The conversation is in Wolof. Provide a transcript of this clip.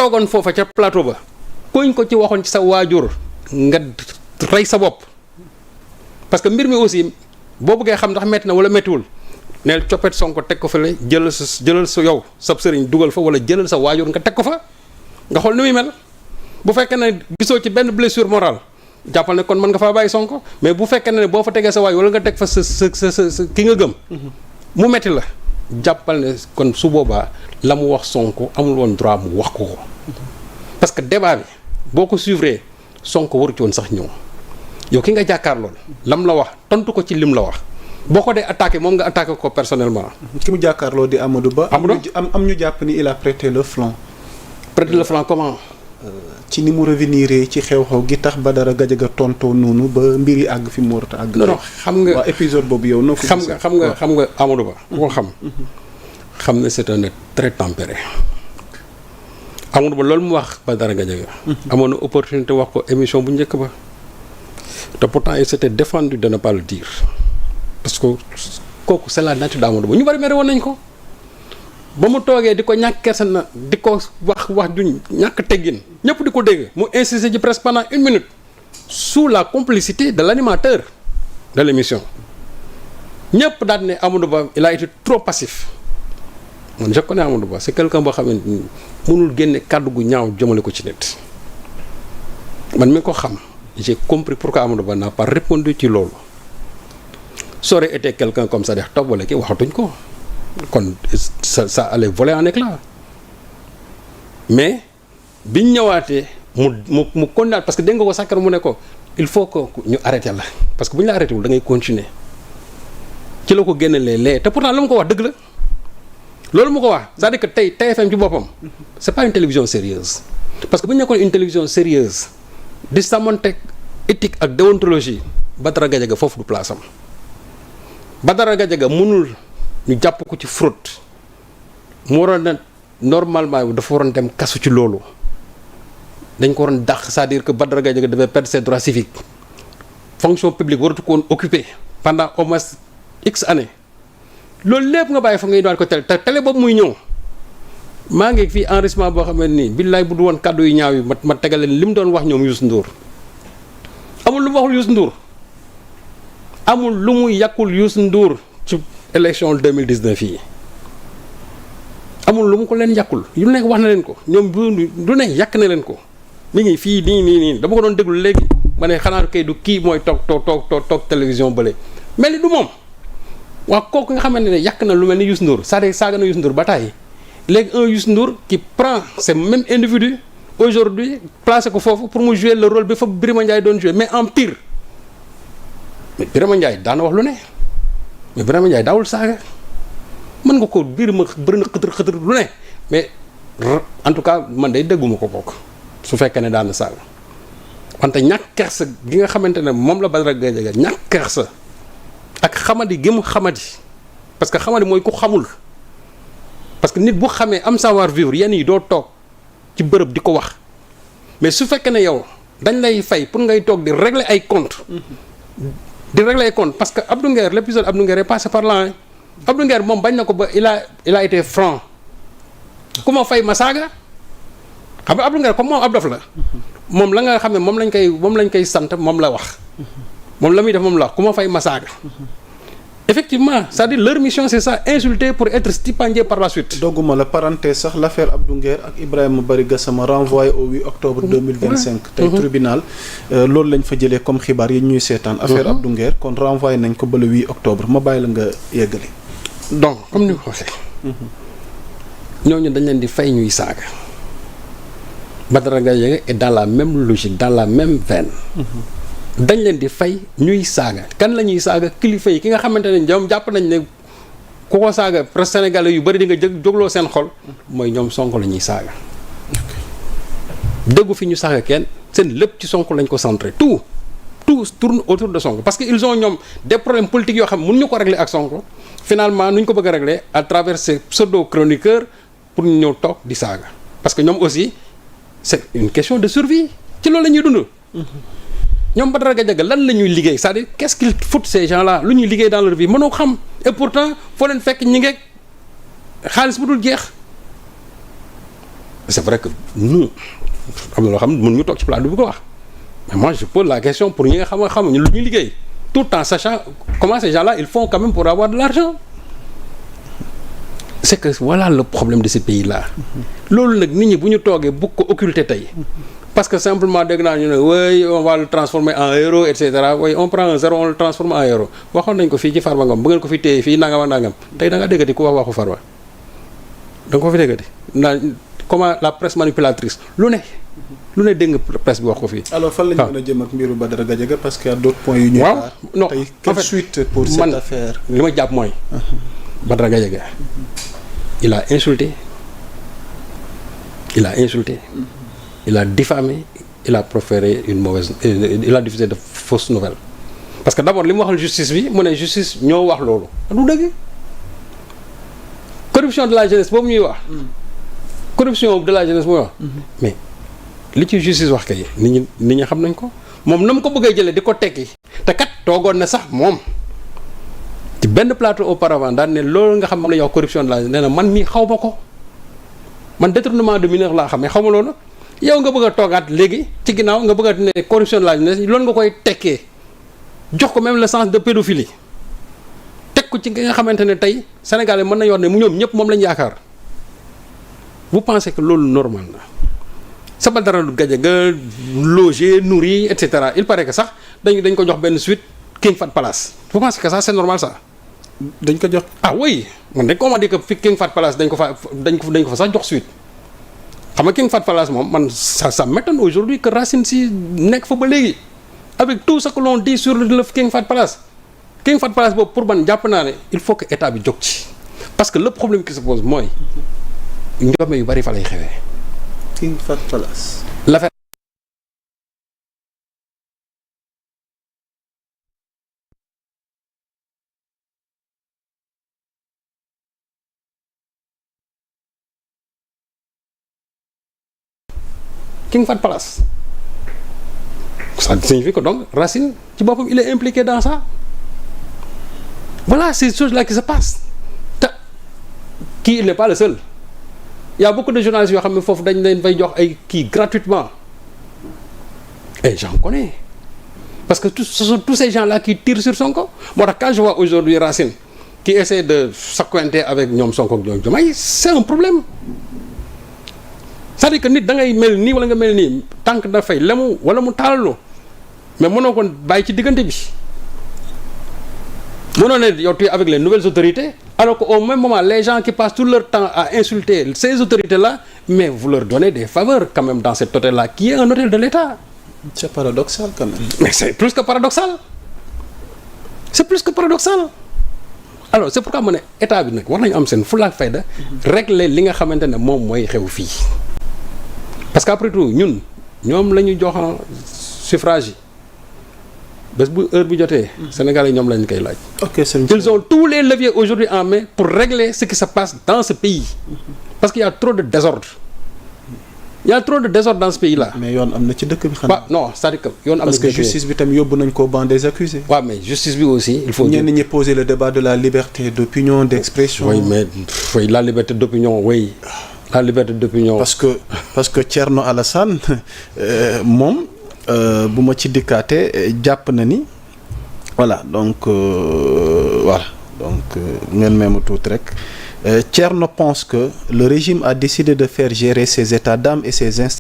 toogoon foofa ca plateau ba kuñ ko ci waxoon ci sa waajur nga rey sa bopp parce que mbir mi aussi boo bëggee xam ndax metti na wala mettiwul neel coppet Sonko teg ko fële jëlal sa yow sab sëriñ dugal fa wala jëlal sa waajur nga teg ko fa nga xool ni muy mel bu fekkee ne gisoo ci benn blessure morale jàppal ne kon mën nga faa bàyyi Sonko mais bu fekkee ne boo fa tegee sa waay wala nga teg fa sa ki nga gëm mu metti la jàppal ne kon su boobaa la mu wax Sonko amul woon droit mu wax ko parce que débat bi boo ko suivre Sonko waru ci woon sax ñëw yow ki nga jàkkaar lool lam la wax tontu ko ci lim la wax boo ko dee attaqué moom nga attaqué ko personnellement. ki mu jàkkaarloo di Amadou Ba. am ñu jàpp ni il a prêté le flanc. prêté le flanc comment. ci ni mu revenir ci xew-xew gi tax Badara Gadiaga tontoo noonu ba mbir yi àgg fi mu war a àgg. non xam nga waa épisode boobu yow noo ko xam nga Amadou Ba ku ko xam ne c'est un être très tempéré. Amadou Ba loolu mu wax Badara Gadiaga amoon na opportunité wax ko émission bu njëkk ba te pourtant il s'était défendu de ne pas le dire parce que kooku c'est la nature d'Amadou Ba ñu bari mere woon nañ ko ba mu toogee di ko ñàkk kersa na di ko wax du ñàkk teggin ñëpp di ko dégg mu insister ci presque pendant 1 minute sous la complicité de l'animateur de l'émission ñëpp daal ne Amadou Ba il a été trop passif. man je connais Amadou Ba c'est quelqu'un boo xamante ni mënul génne kàddu gu ñaaw jëmale ko ci nit man mi ko xam j'ai compris pourquoi Amadou Ba n'a pas répondu ci loolu ça aurait été quelqu'un comme ça dex topp wala kii waxatuñ ko kon ça allait voler en éclat mais biñ ñëwaatee mu condamné parce que dégg nga ko sàkkar mu ne ko il faut que ñu arrêté la parce que bu ñu la arrêté wul da ngay continuer ci la ko génnelee lee te pourtant la mu ko wax dëgg la loolu mu ko wax c'est-à-dire que tey TFM ci boppam c'est pas une télévision sérieuse parce que bu ñu nekkoon une télévision sérieuse di sàmmonteeg éthique ak déontologie Badara Gadiaga foofu du place am Badara Gadiaga mënul ñu jàpp ko ci fraude mu waroon na normalement dafa waroon dem kasu ci loolu dañ ko waroon dàq c'est-à-dire que Badara Gadiaga devait perdre ses droits civiques fonction publique waratu ko woon occuper pendant au moins X années loolu lépp nga bàyyi fa ngay doon ko télé te télé boobu muy ñëw maa ngi fii enregistrement boo xam ne nii billaay bu du woon kàddu yu ñaaw yi ma tegal leen li mu doon wax ñoom Youssou Ndour amul lu mu waxul Youssou Ndour amul lu mu yàqul Youssou Ndour ci élection 2019 yi amul lu mu ko leen yàqul yu nekk wax na leen ko ñoom du ne yàq na leen ko mi ngi fii nii dama ko doon déglu léegi ma ne xanaa kay du kii mooy toog télévision bële mel ni du moom waa kooku nga xamante ne yàq na lu mel ni Youssou Ndour c'est-à-dire saaga na Youssou Ndour ba tàyyi léegi un Youssou Ndour qui prend ce même individu aujourd'hui placé ko foofu pour mu jouer le rôle bi fa Birima Ndiaye doon jouer mais en pire mais Birima Ndiaye daana wax lu ne mais Birima Ndiaye daawul saaga mën nga ko biir ma bëri na xëtër lu ne mais en tout cas man day dégguma ko bokk su fekkee ne daana saaga wante ñàkk kersa gi nga xamante ne moom la Badara Gadiaga ñàkk kersa ak xamadi gi mu xamadi parce que xamadi mooy ku xamul parce que nit bu xamee am savoir vivre yenn yi doo toog ci bërëb di ko wax mais su fekkee ne yow dañ lay fay pour ngay toog di régler ay comptes parce que Abdou Nguer l'épisode Abdou Nguer est passé par là Abdou Nguer moom bañ na ko ba il a été franc ku ma fay ma saaga xam nga Abdou Nguer comme moom ab dof la moom la nga xam ne moom lañ koy sant moom la wax moom la muy def moom la wax ku ma fay ma saaga effectivement c'est-à-dire leur mission c'est ça insulter pour être stipendié par la suite. dogguma la parenthèse sax l'affaire Abdou Nguer ak Ibrahima Bari Gassama renvoyé au 8 octobre 2025. tey tribunal loolu lañ fa jëlee comme xibaar yi ñuy seetaan. affaire Abdou Nguer kon renvoyé nañ ko ba le 8 octobre ma bàyyi la nga yeggali. donc comme ni ko waxee. ñooñu dañ leen di fay ñuy saaga. Badara Gadiaga est dans la même logique dans la même veine. dañ leen di fay ñuy saaga kan la ñuy saaga kilifa yi ki nga xamante ne ñoom jàpp nañ ne ku ko saaga presque sénégalais yu bëri di nga jógloo seen xol mooy ñoom Sonko la ñuy saaga. déggu fi ñu saaga kenn seen lépp ci Sonko lañ ko centré tout tourne autour de Sonko parce que ils ont ñoom des problèmes politiques yoo xam ne mënuñu ko régler ak Sonko finalement nu ñu ko bëgg a régler à travers ces pseudo chroniqueurs pour ñu ñëw toog di saaga parce que ñoom aussi c'est une question de survie ci loolu la ñuy dund. ñoom Badara Gadiaga lan la ñuy liggéey c'est-à-dire qu'est-ce qu'ils foutent ces gens-là lu ñuy liggéey dans leur vie mënoo xam et pourtant foo leen fekk ñi ngeeg xaalis bu dul jeex c'est vrai que nous am na loo xam ne mën ñu toog ci plateau bi ko wax mais moi je pose la question pour ñi nga xamuñu lu ñuy liggéey tout en sachant comment ces gens-là ils font quand même pour avoir de l'argent. C'est que voilà le problème de ce pays-là loolu nag nit ñi bu ñu toogee bëgg ko occulter tey parce que simplement dégg naa ñu ne oui on va le transformer en héros et cetera oui on prend un zéro on le transforme en héros waxoon nañ ko fii ci Farba Ngom bu ngeen ko fi téye fii nangam ak nangam tey da nga déggati ku wax waxu Farba da nga ko fi déggati comment la presse manipulatrice lu ne dégg nga presse bi wax ko fii. alors fan la ñu mën a jëm ak mbiru Badara Gadiaga parce que y a d'autres points yu ñuy xaar. non tey quelle suite pour cette affaire. li ma jàpp mooy. Badara Gadiaga il a insulté il a diffamé il a proféré il a diffusé de fausses nouvelles parce que d'abord li mu waxal justice bi mu ne justice ñoo wax loolu du dëgg corruption de la jeunesse boobu ñuy wax corruption de la jeunesse boobu wax mais li ci justice wax kay nit ñi xam nañ ko moom na mu ko bëggee jëlee di ko tekki te kat toogoon na sax moom ci benn plateau auparavant daan ne loolu nga xam ne yow corruption de la nee na man mii xaw ma ko man détournement de mineur laa xam ne xaw ma loolu yow nga bëgg a toogaat léegi ci ginnaaw nga bëgg a ne corruption de la jeunesse loolu nga koy tekkee jox ko même le sens de pédophilie teg ko ci nga xamante ne tey Sénégalais mën nañu wax ne mu ñoom ñëpp moom lañu yaakaar vous pensez que loolu normal na sa Badara Gadiaga logé nourri et cetera il paraît que sax dañ ko jox benn suite King Fahd Palace vous pensez que ça c'est normal ça. dañ ko jox ah oui man dañ ko dit que fi King Fahd Palace dañ ko fa sax jox suite xam nga King Fahd Palace moom man ça m'étonne aujourd'hui que Racine Sy nekk fa ba léegi avec tout ce que l'on dit sur le King Fahd Palace boobu pour man jàpp naa ne il faut que état bi jóg ci parce que le problème qui se pose mooy njome yu bari fa lay xewee. King Fahd Palace. l'affaire King Fahd Palace ça signifie que donc Racine ci boppam il est impliqué dans ça voilà ces choses là qui se passent te kii il n'est pas le seul il y a beaucoup de journalistes yoo xam ne foofu dañ leen fay jox ay kii gratuitement et j'en connais parce que ce sont tous ces gens là qui tirent sur Sonko moo tax quand je vois aujourd'hui Racine qui essaie de s'accointer avec ñoom Sonko ak ñoom Diomaye c'est un problème. c'est-à-dire que nit da ngay mel nii wala nga mel nii tànk dafay lemu wala mu taalaloo mais mënoo ko bàyyi ci diggante bi mënoo ne yow tu es avec les nouvelles autorités alors que au même moment les gens qui passent tout leur temps à insulter ces autorités là mais vous leur donnez des faveurs quand même dans cet hôtel là qui est un hôtel de l'État. c'est paradoxal quand même. mais c'est plus que paradoxal alors c'est pourquoi ma ne état bi nag war nañu am seen fulla ak fayda régler li nga xamante ne moom mooy xew fii. parce qu'après tout ñoom la ñu jox suffrage yi bés bu heure bi jotee. Sénégalais ñoom lañ koy laaj. ok ils ont tous les leviers aujourd'hui en main pour régler ce qui se passe dans ce pays parce qu'il y a trop de désordre dans ce pays là. mais yoon am na ci dëkk bi xanaa. non c'est-à-dire que yoon am na parce que justice bi tam yóbbu nañ ko banc des accusés. waaw mais justice bi aussi il faut. ñenn ñi poser le débat de la liberté d'opinion d'expression. oui mais la liberté d'opinion oui. la liberté d'opinion. parce que Thierno Alassane moom bu ma ci dikkaate jàpp na ni voilà donc ngeen meema tuuti rek Thierno pense que le régime a décidé de faire gérer ses états d'âme et ses